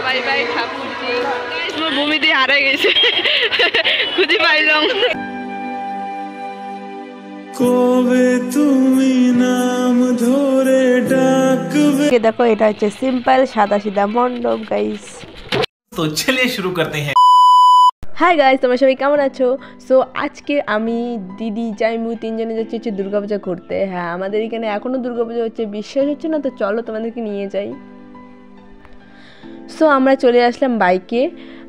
Bye bye Thakurji. মোর ভূমি দিয়ে হারাই গেছে, খুঁজে পাইলাম। কবে তুমি নাম ধরে ডাকবে। দেখো এটা হচ্ছে সিম্পল সাদা সিধা মণ্ডপ গাইস। তো চলিয়ে শুরু করতে হ্যাঁ। হাই গাইস, তোমরা সবাই কেমন আছো? সো আজকে আমি দিদি জাইমু তিনজনে যাচ্ছি হচ্ছে দুর্গাপূজা করতে। হ্যাঁ, আমাদের এখানে এখনও দুর্গাপূজা হচ্ছে, বিশ্বাস হচ্ছে না, তো চলো তোমাদেরকে নিয়ে যাই। সো আমরা চলে আসলাম বাইকে,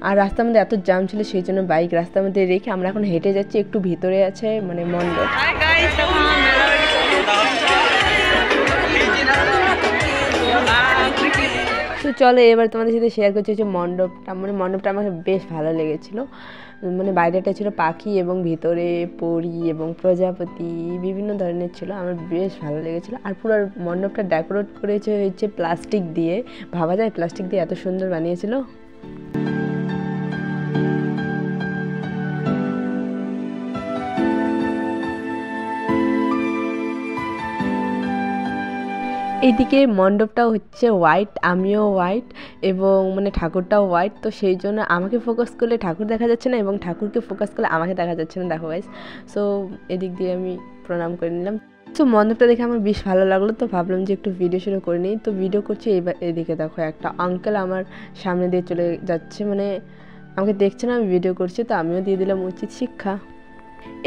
আর রাস্তার মধ্যে এত জ্যাম ছিল সেই জন্য বাইক রাস্তার মধ্যে রেখে আমরা এখন হেঁটে যাচ্ছি। একটু ভিতরে আছে মানে মণ্ডপ। তো চলো এবার তোমাদের সাথে শেয়ার করছি হচ্ছে মণ্ডপটা। মানে মণ্ডপটা আমাকে বেশ ভালো লেগেছিলো। মানে বাইরেটা ছিল পাখি এবং ভিতরে পরী এবং প্রজাপতি বিভিন্ন ধরনের ছিল, আমার বেশ ভালো লেগেছিলো। আর পুরো মণ্ডপটা ডেকোরেট করেছে হচ্ছে প্লাস্টিক দিয়ে, ভাবা যায় প্লাস্টিক দিয়ে এত সুন্দর বানিয়েছিল। এইদিকে মণ্ডপটাও হচ্ছে হোয়াইট, আমিও হোয়াইট এবং মানে ঠাকুরটাও হোয়াইট, তো সেই জন্য আমাকে ফোকাস করলে ঠাকুর দেখা যাচ্ছে না এবং ঠাকুরকে ফোকাস করলে আমাকে দেখা যাচ্ছে না। দেখো গাইস, সো এদিক দিয়ে আমি প্রণাম করে নিলাম। সো মণ্ডপটা দেখে আমার বেশ ভালো লাগলো, তো ভাবলাম যে একটু ভিডিও শুরু করে নিই। তো ভিডিও করছি। এবার এদিকে দেখো একটা আঙ্কেল আমার সামনে দিয়ে চলে যাচ্ছে, মানে আমাকে দেখছে না, আমি ভিডিও করছি, তো আমিও দিয়ে দিলাম উচিত শিক্ষা।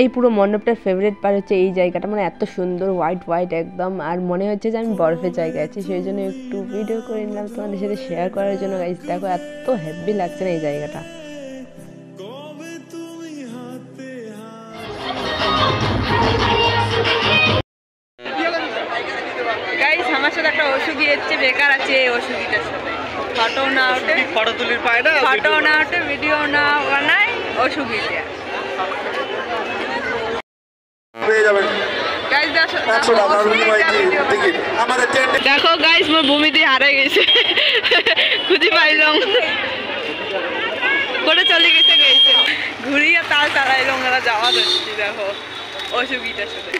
এই পুরো মণ্ডপটার ফেভারিট পার্ট হচ্ছে এই জায়গাটা, মানে এত সুন্দর হোয়াইট হোয়াইট একদম, আর মনে হচ্ছে যে আমি বরফের জায়গায় আছি, সেই জন্য একটু ভিডিও করে নিলাম তোমাদের সাথে শেয়ার করার জন্য। গাইস দেখো এত হেভি লাগছে না এই জায়গাটা। গাইস আমার সাথে একটা অসুখী হচ্ছে, বেকার আছে এই অসুখীটার সাথে। ফটো না ওঠে, ফটো তুলির পায় না, ফটো না ওঠে, ভিডিও না বানাই, অসুখীটা। দেখো গাইস মোর ভূমি দিয়ে হারাই গেছে, খুঁজে পাইলাম, করে চলে গেছে গেছে ঘুরিয়ে তাল চালাইলাম, ওরা যাওয়া যাচ্ছি। দেখো অসুবিধার সাথে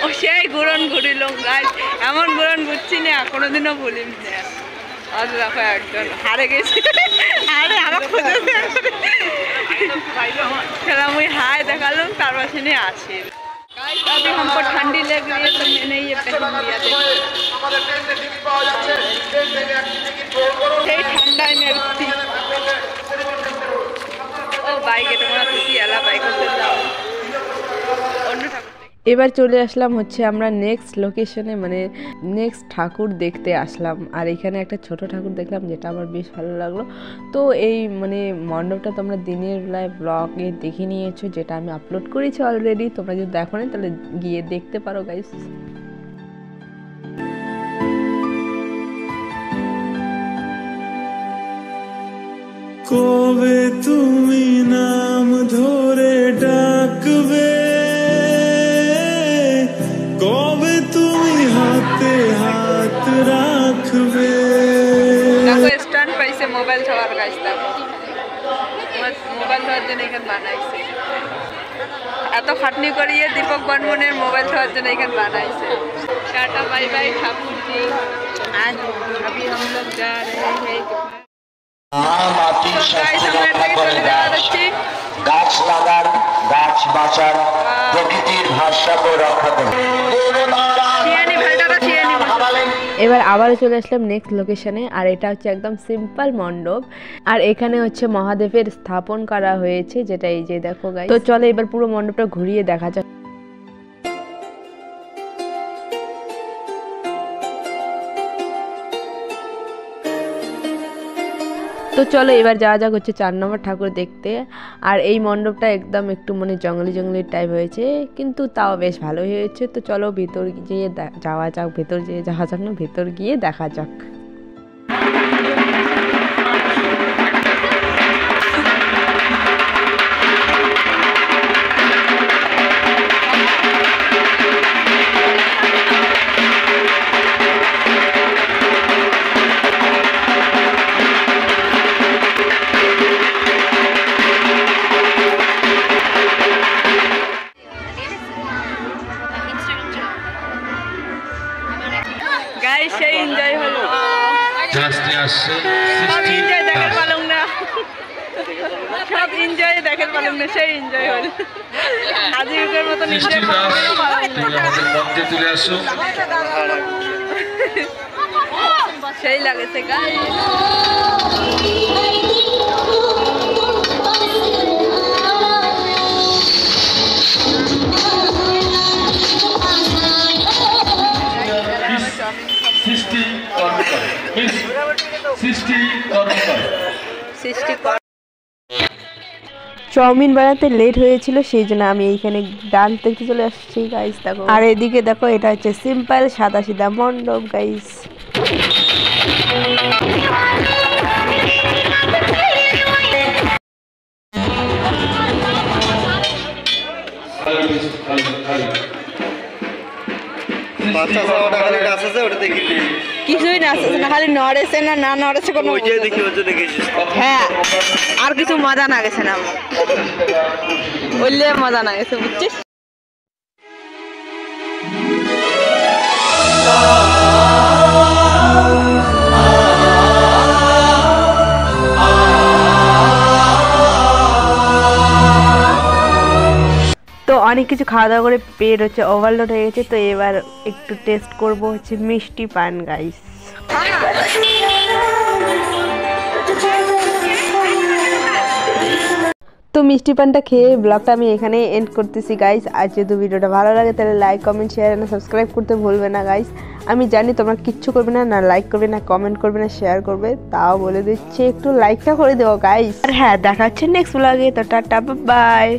ও সেই ঘুরন ঘুরিল গাইস, এমন ঘুরন ঘুরছি না কোনোদিনও ভুলিনি। আজ দেখো একজন হারে গেছে, আরে আমার খেলাম ওই হাই দেখালাম, তার পাশে নিয়ে আসি। अभी हमको ठंडी लग रही है तो मैंने ये पहन लिया। ठंडा में ओ बाइक তোমরা খুশি এলা বাইক করতে যাও অন্য ঠাকুর। এবার চলে আসলাম হচ্ছে আমরা নেক্সট লোকেশনে, মানে নেক্সট ঠাকুর দেখতে আসলাম। আর এখানে একটা ছোট ঠাকুর দেখলাম যেটা আমার বেশ ভালো লাগলো। তো এই মানে মণ্ডপটা তোমরা দিনের বেলায় ব্লগে দেখে নিয়েছো, যেটা আমি আপলোড করেছি অলরেডি। তোমরা যদি দেখো না তাহলে গিয়ে দেখতে পারো গাইস। কবে তুমি নাম ধরে ডাকবে, কবে তুমি হাতে হাত রাখবে। দেখো স্ট্যান্ড পাইছে মোবাইল ধরার গাইস, দেখো মোবাইল ধরার জন্য এখানে বানাইছে, এত খাটনি করিয়ে দীপক বর্মনের মোবাইল ধরার জন্য এখানে বানাইছে। টাটা বাই বাই ঠাকুরজি, आज अभी हम लोग जा रहे हैं। গাছ লাগান, গাছ বাঁচান, প্রকৃতির ভারসাম্য রক্ষা করুন। এবার আবারও চলে আসলাম নেক্সট লোকেশনে, আর এটা হচ্ছে একদম সিম্পল মণ্ডপ, আর এখানে হচ্ছে মহাদেবের স্থাপন করা হয়েছে, যেটা এই যে দেখো গাইস। তো চলো এবার পুরো মণ্ডপটা ঘুরিয়ে দেখা যাক। তো চলো এবার যাওয়া যাক হচ্ছে 4 নম্বর ঠাকুর দেখতে। আর এই মণ্ডপটা একদম একটু মানে জঙ্গলি জঙ্গলি টাইপ হয়েছে, কিন্তু তাও বেশ ভালো হয়েছে। তো চলো ভেতর গিয়ে যাওয়া যাক, ভেতর গিয়ে যাওয়া যাক না, ভেতর গিয়ে দেখা যাক। গাইস সেই এনজয় হলো। জাস্ট আসছে সব এনজয় দেখার পালং না, সব এনজয় দেখার পালং না, সেই এনজয় হল আজিকের মতো এনজয় আমাদের মধ্যে তুলে আসো। সেই লাগেছে গাইস। চাউমিন বানাতে লেট হয়েছিল, সেই জন্য আমি এইখানে ডাল দেখতে চলে আসছি গাইস। দেখো, আর এদিকে দেখো, এটা হচ্ছে সিম্পল সাদা সিধা মণ্ডপ গাইস। কিছুই না আসছে না, খালি নড়েছে না না নড়েছে কোনো, হ্যাঁ আর কিছু মজা না গেছে না, ওইলে মজা না গেছে বুঝছিস। তো অনেক কিছু খাওয়া দাওয়া করে পেট হচ্ছে ওভারলোড হয়ে গেছে। তো এবার একটু টেস্ট করব হচ্ছে মিষ্টি পান গাইস। তো মিষ্টি পানটা খেয়ে ব্লগটা আমি এখানে এন্ড করতেছি গাইস। আর যদি ভিডিওটা ভালো লাগে তাহলে লাইক কমেন্ট শেয়ার আর সাবস্ক্রাইব করতে ভুলবে না গাইস। আমি জানি তোমরা কিচ্ছু করবে না, না লাইক করবে না, কমেন্ট করবে না, শেয়ার করবে, তাও বলে দিচ্ছি একটু লাইকটা করে দেবো গাইস। আর হ্যাঁ, দেখা হচ্ছে নেক্সট ব্লগে। তো টাটা বাই।